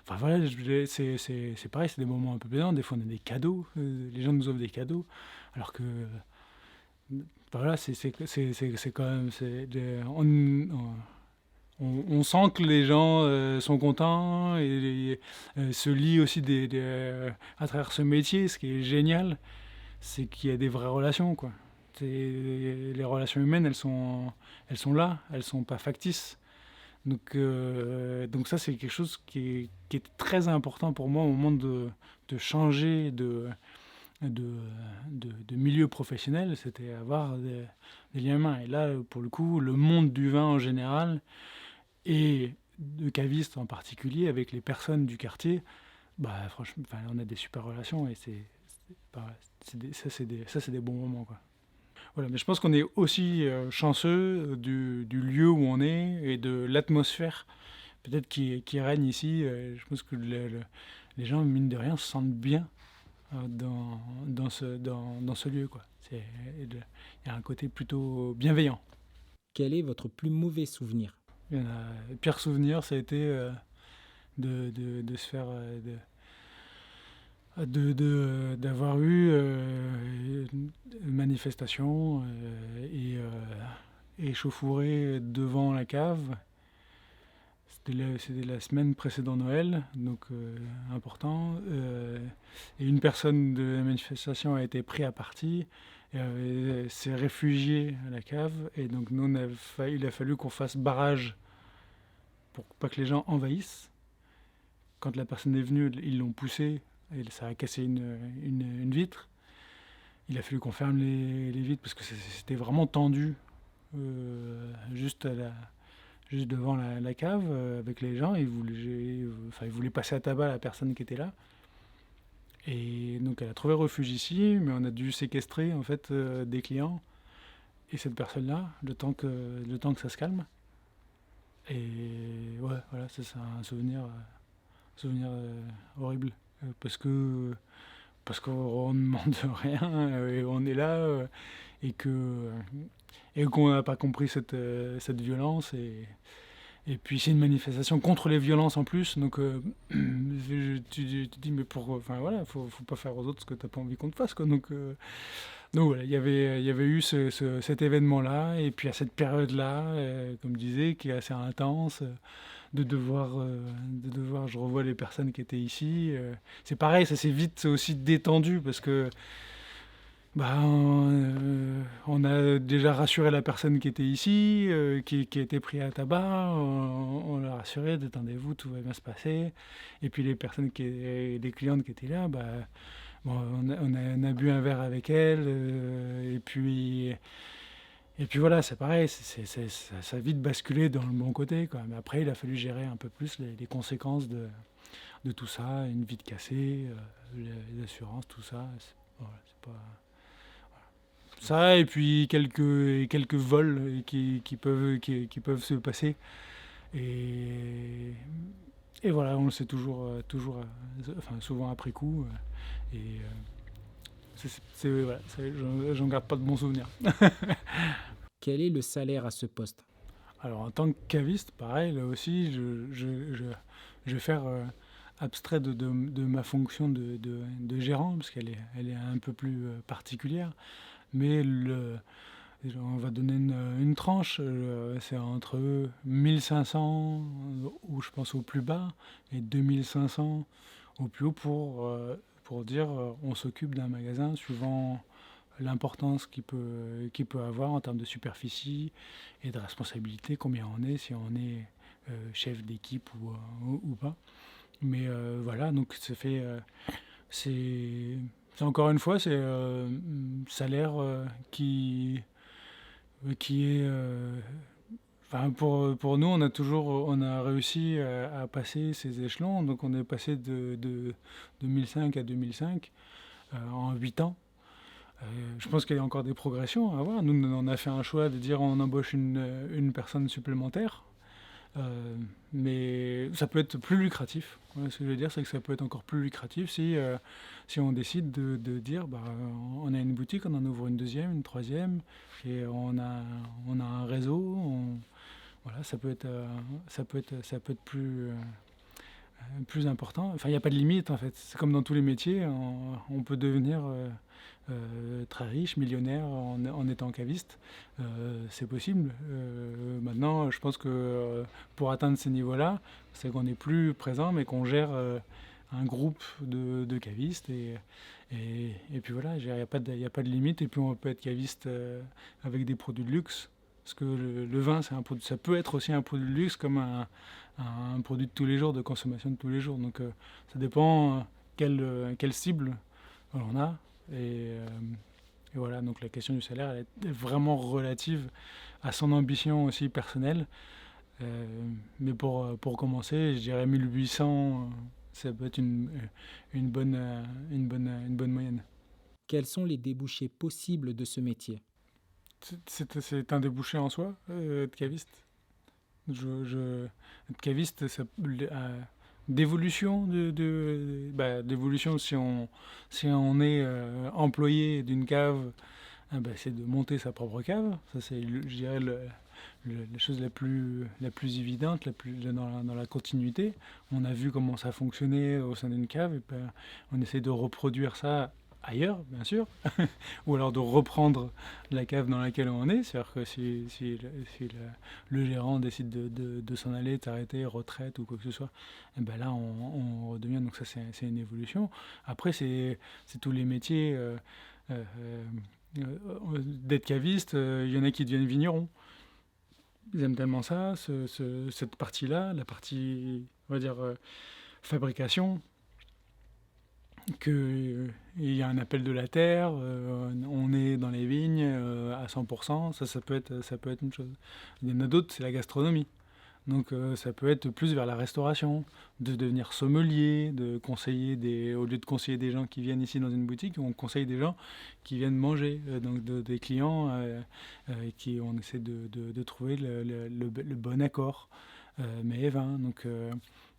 Enfin voilà, c'est pareil, c'est des moments un peu plaisants. Des fois, on a des cadeaux. Les gens nous offrent des cadeaux, alors que voilà, c'est quand même, on sent que les gens sont contents et se lient aussi à travers ce métier. Ce qui est génial, c'est qu'il y a des vraies relations, quoi. Les relations humaines, elles sont là, elles sont pas factices. Donc ça, c'est quelque chose qui est très important pour moi au moment de changer de, de milieu professionnel, c'était avoir des liens humains. Et là, pour le coup, le monde du vin en général et de cavistes en particulier, avec les personnes du quartier, bah franchement, enfin, on a des super relations et ça, c'est des bons moments, quoi. Voilà, mais je pense qu'on est aussi chanceux du lieu où on est et de l'atmosphère peut-être qui règne ici. Je pense que les gens, mine de rien, se sentent bien dans ce lieu, quoi. Il y a un côté plutôt bienveillant. Quel est votre plus mauvais souvenir? Il y en a, le pire souvenir, ça a été de se faire d'avoir eu une manifestation et échauffourée devant la cave. C'était la semaine précédant Noël, donc important. Et une personne de la manifestation a été prise à partie et s'est réfugiée à la cave. Et donc nous, il a fallu qu'on fasse barrage pour pas que les gens envahissent. Quand la personne est venue, ils l'ont poussée et ça a cassé une vitre. Il a fallu qu'on ferme les vitres parce que c'était vraiment tendu juste devant la cave avec les gens. Ils voulaient passer à tabac la personne qui était là. Et donc elle a trouvé refuge ici, mais on a dû séquestrer en fait des clients et cette personne-là, le temps que ça se calme. Et ouais, voilà, c'est un souvenir horrible parce qu'on ne demande rien et on est là et et qu'on n'a pas compris cette violence et puis c'est une manifestation contre les violences en plus. Donc tu te dis mais pourquoi, enfin voilà, faut pas faire aux autres ce que t'as pas envie qu'on te fasse, quoi. Donc voilà, il y avait eu cet événement-là, et puis à cette période-là, comme je disais, qui est assez intense, de devoir, je revois les personnes qui étaient ici. C'est pareil, ça s'est vite aussi détendu parce que bah, on a déjà rassuré la personne qui était ici, qui était pris à tabac. On l'a rassuré, détendez-vous, tout va bien se passer. Et puis les clientes qui étaient là, bah, bon, on a bu un verre avec elles, et puis voilà, c'est pareil, ça a vite basculé dans le bon côté, quoi. Mais après, il a fallu gérer un peu plus les conséquences de tout ça, une vitre cassée, les assurances, tout ça. Voilà, c'est pas ça, et puis quelques vols qui peuvent se passer. Et, et voilà, on le sait enfin, souvent après coup. Et voilà, j'en garde pas de bons souvenirs. Quel est le salaire à ce poste? Alors en tant que caviste, pareil, là aussi, je vais faire abstrait de ma fonction de gérant, parce elle est un peu plus particulière. Mais on va donner une tranche, c'est entre 1500, ou je pense au plus bas, et 2500 au plus haut pour dire on s'occupe d'un magasin suivant l'importance qu'il peut avoir en termes de superficie et de responsabilité, combien on est, si on est chef d'équipe ou pas. Mais voilà, donc c'est encore une fois, c'est salaire qui est enfin, pour nous, on a réussi à passer ces échelons. Donc, on est passé de 2005 à 2005 en 8 ans. Je pense qu'il y a encore des progressions à avoir. Nous, on a fait un choix de dire on embauche une personne supplémentaire. Mais ça peut être plus lucratif. Ouais, ce que je veux dire, c'est que ça peut être encore plus lucratif si on décide de dire bah, on a une boutique, on en ouvre une deuxième, une troisième, et on a un réseau. Voilà, ça peut être plus important. Enfin, il n'y a pas de limite en fait. C'est comme dans tous les métiers, on peut devenir très riche, millionnaire en étant caviste. C'est possible. Maintenant, je pense que pour atteindre ces niveaux-là, c'est qu'on n'est plus présent, mais qu'on gère un groupe de cavistes. Et puis voilà, il n'y a pas de limite. Et puis on peut être caviste avec des produits de luxe. Parce que le vin, ça peut être aussi un produit de luxe comme un produit de tous les jours, de consommation de tous les jours. Donc ça dépend quelle cible on a. Et voilà, donc la question du salaire, elle est vraiment relative à son ambition aussi personnelle. Mais pour commencer, je dirais 1800, ça peut être une bonne moyenne. Quels sont les débouchés possibles de ce métier? C'est un débouché en soi, de caviste. Être caviste, d'évolution d'évolution si on est employé d'une cave, c'est de monter sa propre cave. Ça c'est, je dirais, la chose la plus évidente, dans la continuité. On a vu comment ça fonctionnait au sein d'une cave, et ben, on essaie de reproduire ça ailleurs, bien sûr, ou alors de reprendre la cave dans laquelle on est. C'est-à-dire que si le gérant décide de s'en aller, de s'arrêter, retraite ou quoi que ce soit, et ben là on redevient. Donc ça c'est une évolution. Après c'est tous les métiers euh, d'être caviste. Il y en a qui deviennent vignerons. Ils aiment tellement ça, cette partie-là, la partie, on va dire, fabrication, qu'il y a un appel de la terre, on est dans les vignes à 100%, ça peut être une chose. Il y en a d'autres, c'est la gastronomie. Donc ça peut être plus vers la restauration, de devenir sommelier, au lieu de conseiller des gens qui viennent ici dans une boutique, on conseille des gens qui viennent manger, donc des clients qui on essaie de trouver le bon accord, mais et vin. Donc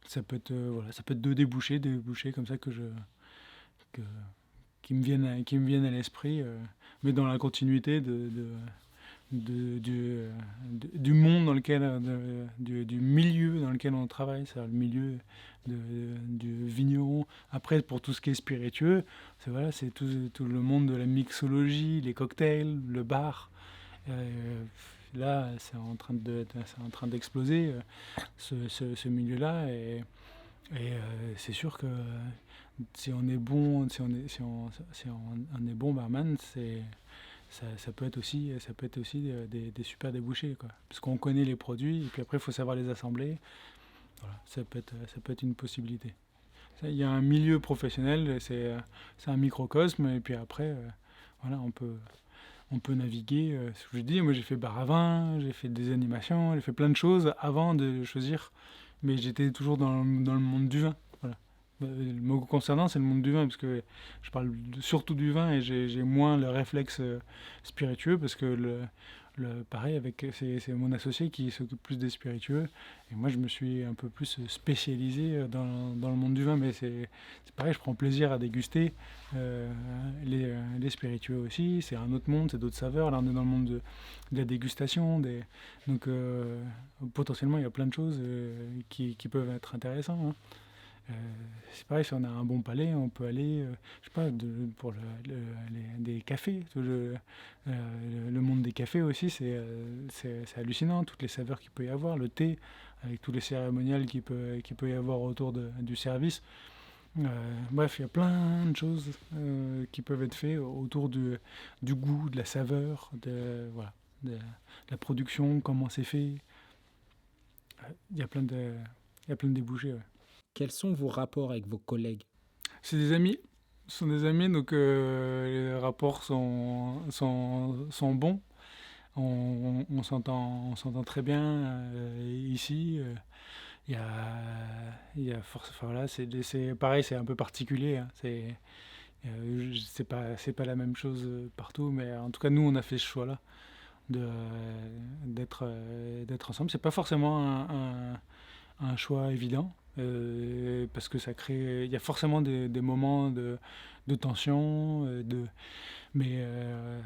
ça peut être voilà, ça peut être des débouchés comme ça que- qui me viennent à l'esprit, mais dans la continuité de- du, du monde dans lequel, du milieu dans lequel on travaille, c'est-à-dire le milieu du vigneron. Après, pour tout ce qui est spiritueux, c'est tout le monde de la mixologie, les cocktails, le bar. Là, c'est en train d'exploser ce milieu-là, et c'est sûr que si on est bon, si on est bon barman, ça peut être aussi des super débouchés, quoi. Parce qu'on connaît les produits, et puis après, il faut savoir les assembler. Voilà, ça peut être une possibilité. Il y a un milieu professionnel, c'est un microcosme, et puis après, voilà, on peut naviguer. Ce que je dis, moi j'ai fait bar à vin, j'ai fait des animations, j'ai fait plein de choses avant de choisir, mais j'étais toujours dans le monde du vin. Voilà. Le mot concernant, c'est le monde du vin, parce que surtout du vin, et j'ai moins le réflexe spiritueux, parce que Pareil, c'est mon associé qui s'occupe plus des spiritueux. Et moi, je me suis un peu plus spécialisé dans le monde du vin. Mais c'est pareil, je prends plaisir à déguster les spiritueux aussi. C'est un autre monde, c'est d'autres saveurs. Là, on est dans le monde de la dégustation. Donc, potentiellement, il y a plein de choses qui peuvent être intéressantes, hein. Euh, c'est pareil, si on a un bon palais, on peut aller, je sais pas, pour des cafés. Le monde des cafés aussi, c'est hallucinant, toutes les saveurs qu'il peut y avoir, le thé, avec tous les cérémonials qu'il peut y avoir autour du service. Bref, il y a plein de choses qui peuvent être faites autour du goût, de la saveur, voilà, de la production, comment c'est fait. Il y a il y a plein de débouchés, ouais. Quels sont vos rapports avec vos collègues? C'est des amis. Ce sont des amis, donc les rapports sont bons. On s'entend très bien ici. Il y a, enfin, voilà, c'est pareil, c'est un peu particulier, hein. C'est pas la même chose partout, mais en tout cas, nous, on a fait ce choix-là d'être ensemble. C'est pas forcément un choix évident, parce que il y a forcément des moments de tension, mais, euh,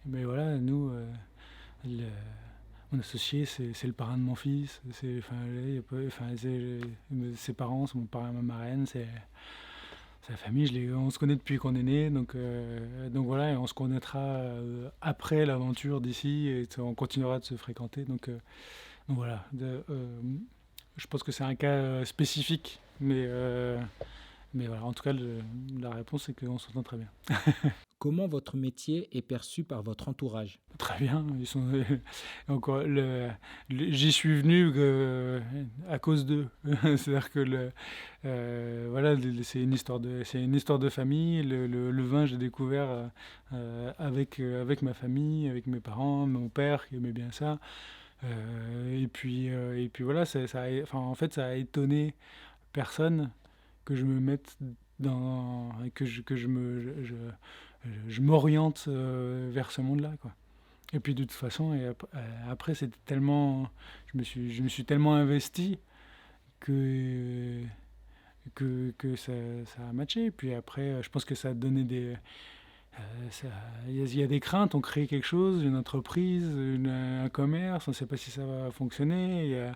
mais voilà, nous, le- mon associé, c'est le parrain de mon fils, enfin, ses parents sont mon parrain et ma marraine, c'est la famille, on se connaît depuis qu'on est né, donc voilà, et on se connaîtra après l'aventure d'ici, et on continuera de se fréquenter, donc voilà. Je pense que c'est un cas spécifique, mais voilà, en tout cas, la réponse c'est qu'on s'entend très bien. Comment votre métier est perçu par votre entourage? Très bien, encore j'y suis venu à cause d'eux. C'est-à-dire que voilà, c'est une histoire de famille. Le vin, j'ai découvert avec ma famille, avec mes parents, mon père qui aimait bien ça. Et puis voilà, enfin, en fait, ça a étonné personne que je me mette que je m'oriente vers ce monde-là, quoi. Et puis de toute façon, après, c'était tellement, je me suis tellement investi que ça a matché. Et puis après, je pense que ça a donné ça- il y a des craintes, on crée quelque chose, une entreprise, un commerce, on ne sait pas si ça va fonctionner.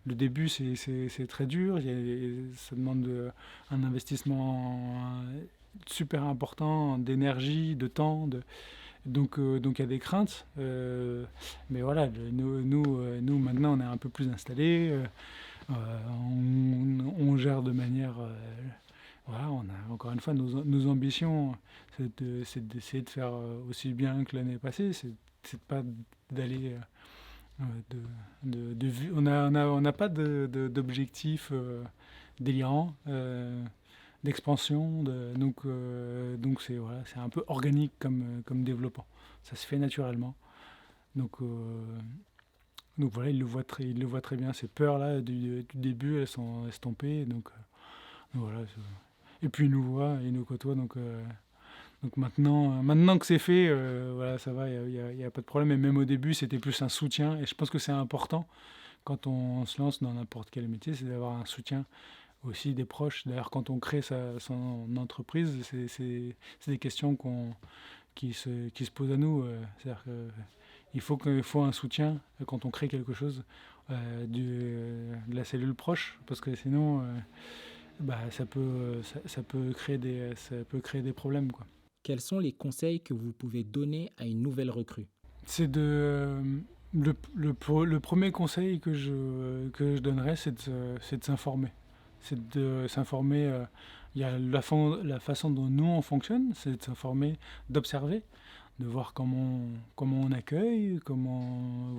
Le début, c'est très dur, ça demande un investissement super important d'énergie, de temps. Donc il y a des craintes. Mais voilà, nous, maintenant, on est un peu plus installés. On gère de manière. Voilà, on a encore une fois nos ambitions, d'essayer de faire aussi bien que l'année passée. C'est pas d'aller on n'a pas d'objectif délirant d'expansion. Donc c'est un peu organique comme développement. Ça se fait naturellement. Donc, euh, donc voilà, il le voit très bien. Ces peurs-là du début, elles sont estompées. Donc voilà. Et puis il nous voit, il nous côtoie. Donc maintenant que c'est fait, voilà, ça va, il y a pas de problème. Et même au début, c'était plus un soutien. Et je pense que c'est important quand on se lance dans n'importe quel métier, c'est d'avoir un soutien aussi des proches. D'ailleurs, quand on crée son entreprise, c'est des questions qui se posent à nous. C'est-à-dire qu'il faut un soutien quand on crée quelque chose de la cellule proche, parce que sinon, bah, ça peut créer des problèmes, quoi. Quels sont les conseils que vous pouvez donner à une nouvelle recrue? C'est le premier conseil que je donnerais, c'est de s'informer. C'est de s'informer. Il y a la façon dont nous on fonctionne, c'est de s'informer, d'observer, de voir comment on accueille, comment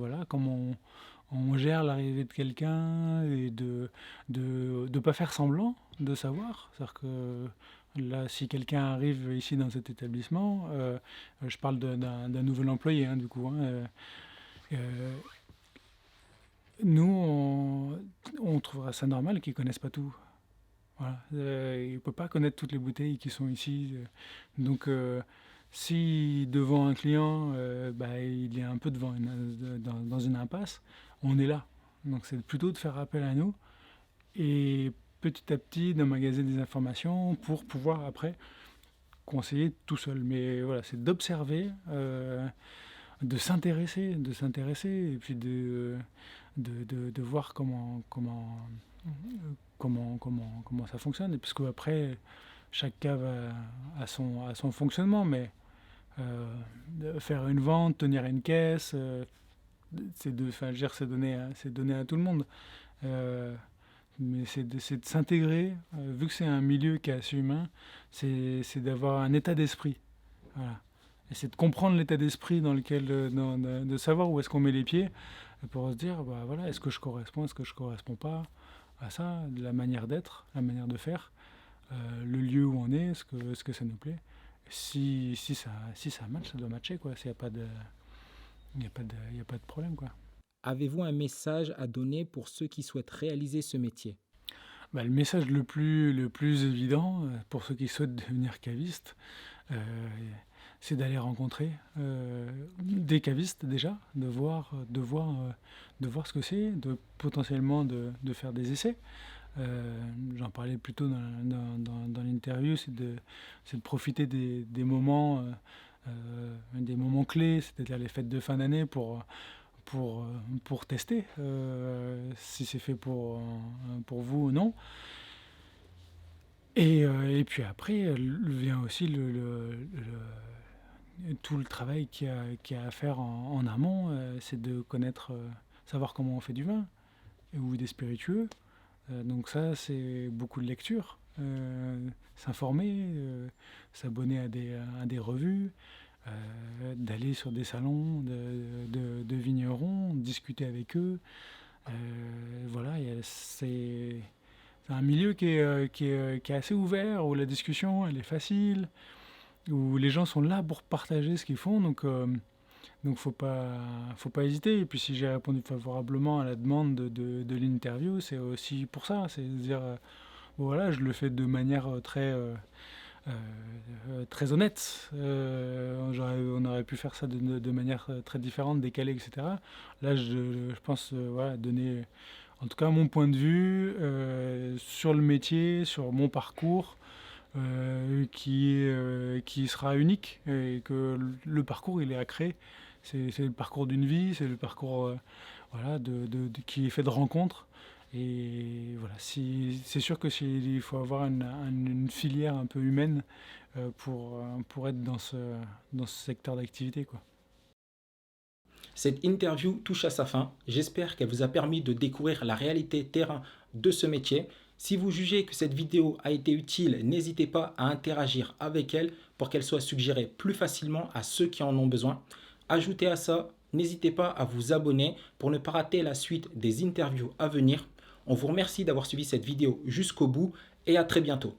on gère l'arrivée de quelqu'un, et de pas faire semblant de savoir. C'est-à-dire que là, si quelqu'un arrive ici dans cet établissement, je parle d'un nouvel employé, hein, du coup, hein, euh, nous, on trouvera ça normal qu'ils connaissent pas tout. Voilà. Il ne peut pas connaître toutes les bouteilles qui sont ici. Donc, Si devant un client, il est un peu dans une impasse, on est là. Donc c'est plutôt de faire appel à nous et petit à petit d'emmagasiner des informations pour pouvoir après conseiller tout seul. Mais voilà, c'est d'observer, de s'intéresser et puis de voir comment ça fonctionne. Et parce qu'après, chaque cave a son fonctionnement, mais faire une vente, tenir une caisse, enfin, je veux dire, c'est donné à tout le monde. Euh, mais c'est de s'intégrer, vu que c'est un milieu qui est assez humain, c'est d'avoir un état d'esprit. Voilà. Et c'est de comprendre l'état d'esprit dans lequel, de savoir où est-ce qu'on met les pieds, pour se dire, bah voilà, est-ce que je corresponds pas à ça, la manière d'être, la manière de faire, le lieu où on est, est-ce que ça nous plaît. Si ça match, ça doit matcher, quoi. S'il n'y a pas de, il y a pas de, il y a pas de problème, quoi. Avez-vous un message à donner pour ceux qui souhaitent réaliser ce métier? Bah, le message le plus évident, pour ceux qui souhaitent devenir cavistes, euh, c'est d'aller rencontrer des cavistes déjà, de voir ce que c'est, de potentiellement de faire des essais. J'en parlais plus tôt dans l'interview, c'est de profiter des moments clés, c'est-à-dire les fêtes de fin d'année pour tester si c'est fait pour vous ou non. Et puis après, vient aussi tout le travail qu'il y a à faire en amont, c'est de connaître, savoir comment on fait du vin ou des spiritueux. Donc ça, c'est beaucoup de lecture, s'informer, s'abonner à des revues, d'aller sur des salons de vignerons, discuter avec eux. Voilà, c'est un milieu qui est assez ouvert, où la discussion elle est facile, où les gens sont là pour partager ce qu'ils font. Donc faut pas hésiter. Et puis si j'ai répondu favorablement à la demande de l'interview, c'est aussi pour ça. C'est de dire, bon, voilà, je le fais de manière très honnête. On aurait pu faire ça de manière très différente, décalée, etc. Là, je pense voilà, donner en tout cas mon point de vue sur le métier, sur mon parcours, qui sera unique et que le parcours il est à créer. C'est le parcours d'une vie, c'est le parcours voilà, qui est fait de rencontres. Et voilà, c'est sûr que il faut avoir une filière un peu humaine pour être dans ce secteur d'activité, quoi. Cette interview touche à sa fin. J'espère qu'elle vous a permis de découvrir la réalité terrain de ce métier. Si vous jugez que cette vidéo a été utile, n'hésitez pas à interagir avec elle pour qu'elle soit suggérée plus facilement à ceux qui en ont besoin. Ajoutez à ça, n'hésitez pas à vous abonner pour ne pas rater la suite des interviews à venir. On vous remercie d'avoir suivi cette vidéo jusqu'au bout et à très bientôt.